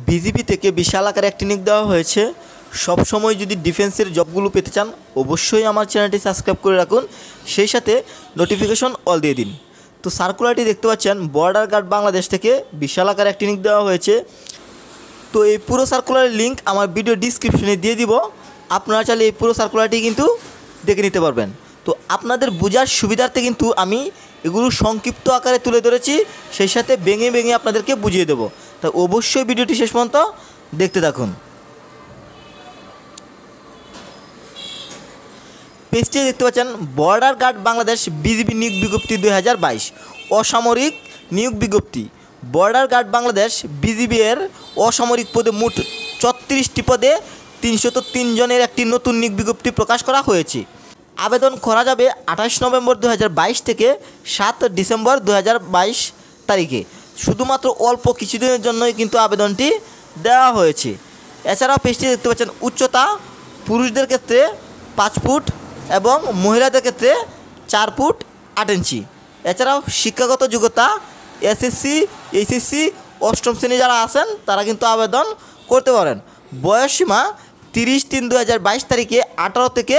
BGB থেকে বিশাল আকারে একটি নিয়োগ দেওয়া হয়েছে। সবসময় যদি ডিফেন্সের জবগুলো পেতে চান অবশ্যই আমার চ্যানেলটি সাবস্ক্রাইব করে রাখুন, সেই সাথে নোটিফিকেশন অল দিয়ে দিন। তো সার্কুলারটি দেখতে পাচ্ছেন বর্ডার গার্ড বাংলাদেশ থেকে বিশাল আকারে একটি নিয়োগ দেওয়া হয়েছে। তো এই পুরো সার্কুলারের লিঙ্ক আমার ভিডিও ডিসক্রিপশনে দিয়ে দিব, আপনারা চাইলে এই পুরো সার্কুলারটি কিন্তু দেখে নিতে পারবেন। তো আপনাদের বোঝার সুবিধার্থে কিন্তু আমি এগুলো সংক্ষিপ্ত আকারে তুলে ধরেছি, সেই সাথে ভেঙে ভেঙে আপনাদেরকে বুঝিয়ে দেবো। তো অবশ্যই ভিডিওটি শেষ পর্যন্ত দেখতে থাকুন। পেজটি দেখতে পাচ্ছেন বর্ডার গার্ড বাংলাদেশ বিজিবি নিয়োগ বিজ্ঞপ্তি 2022 অসামরিক নিয়োগ বিজ্ঞপ্তি। বর্ডার গার্ড বাংলাদেশ বিজিবি এর অসামরিক পদে মোট 34টি পদে 303 জনের একটি নতুন নিয়োগ বিজ্ঞপ্তি প্রকাশ করা হয়েছে। আবেদন করা যাবে 28 নভেম্বর 2022 থেকে 7 ডিসেম্বর 2022 তারিখে। শুধুমাত্র অল্প কিছুদিনের জন্যই কিন্তু আবেদনটি দেওয়া হয়েছে। এছাড়াও পেজটি দেখতে পাচ্ছেন উচ্চতা পুরুষদের ক্ষেত্রে 5 ফুট এবং মহিলাদের ক্ষেত্রে 4 ফুট 8 ইঞ্চি। এছাড়াও শিক্ষাগত যোগ্যতা এসএসসি এইচএসসি অষ্টম শ্রেণী যারা আছেন তারা কিন্তু আবেদন করতে পারেন। বয়সসীমা 30/3/2022 তারিখে 18 থেকে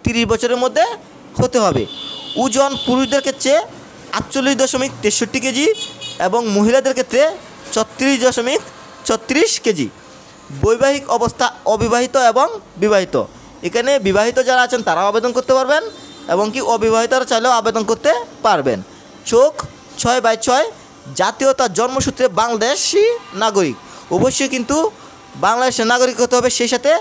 30 বছরের মধ্যে হতে হবে। ওজন পুরুষদের ক্ষেত্রে 48.63 কেজি এবং মহিলাদের ক্ষেত্রে 34.36 কেজি। বৈবাহিক অবস্থা অবিবাহিত এবং বিবাহিত। এখানে বিবাহিত যারা আছেন তারাও আবেদন করতে পারবেন এবং কি অবিবাহিতরা চাইলেও আবেদন করতে পারবেন। চোখ 6/6, জাতীয়তা জন্মসূত্রে বাংলাদেশি নাগরিক। অবশ্যই কিন্তু বাংলাদেশের নাগরিক হতে হবে, সেই সাথে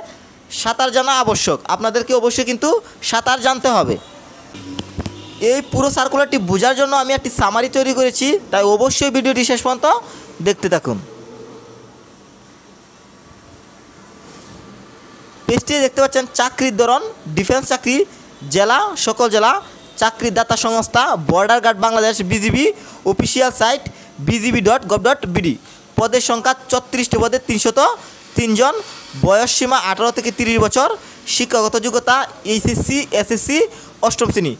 সাঁতার জানা আবশ্যক। আপনাদেরকে অবশ্যই কিন্তু সাঁতার জানতে হবে। এই পুরো সার্কুলারটি বোঝার জন্য আমি একটি সামারি তৈরি করেছি, তাই অবশ্যই ভিডিওটি শেষ পর্যন্ত দেখতে থাকুন। পেজটি দেখতে পাচ্ছেন চাকরির ধরন ডিফেন্স চাকরি, জেলা সকল জেলা, চাকরির দাতা সংস্থা border guard Bangladesh BGB, official site bgb.gov.bd। পদের সংখ্যা 34টি পদে 303 জন। বয়স সীমা 18 থেকে 30 বছর। শিক্ষাগত যোগ্যতা এইচএসসি এসএসসি অষ্টম শ্রেণী।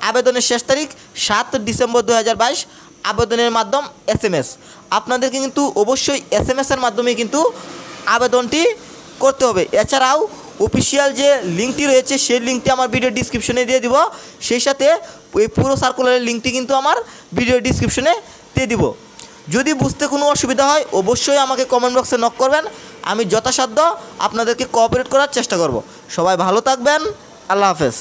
আবেদনের শেষ তারিখ 7 ডিসেম্বর 2022। আবেদনের মাধ্যম SMS। আপনাদেরকে কিন্তু অবশ্যই SMS-এর মাধ্যমে কিন্তু আবেদনটি করতে হবে। এছাড়াও অফিসিয়াল যে লিঙ্কটি রয়েছে সেই লিঙ্কটি আমার ভিডিও ডিসক্রিপশনে দিয়ে দিব, সেই সাথে এই পুরো সার্কুলারের লিঙ্কটি কিন্তু আমার ভিডিও ডিসক্রিপশনে দিয়ে দিব। যদি বুঝতে কোনো অসুবিধা হয় অবশ্যই আমাকে কমেন্ট বক্সে নক করবেন, আমি যথাসাধ্য আপনাদেরকে কোঅপারেট করার চেষ্টা করব। সবাই ভালো থাকবেন, আল্লাহ হাফেজ।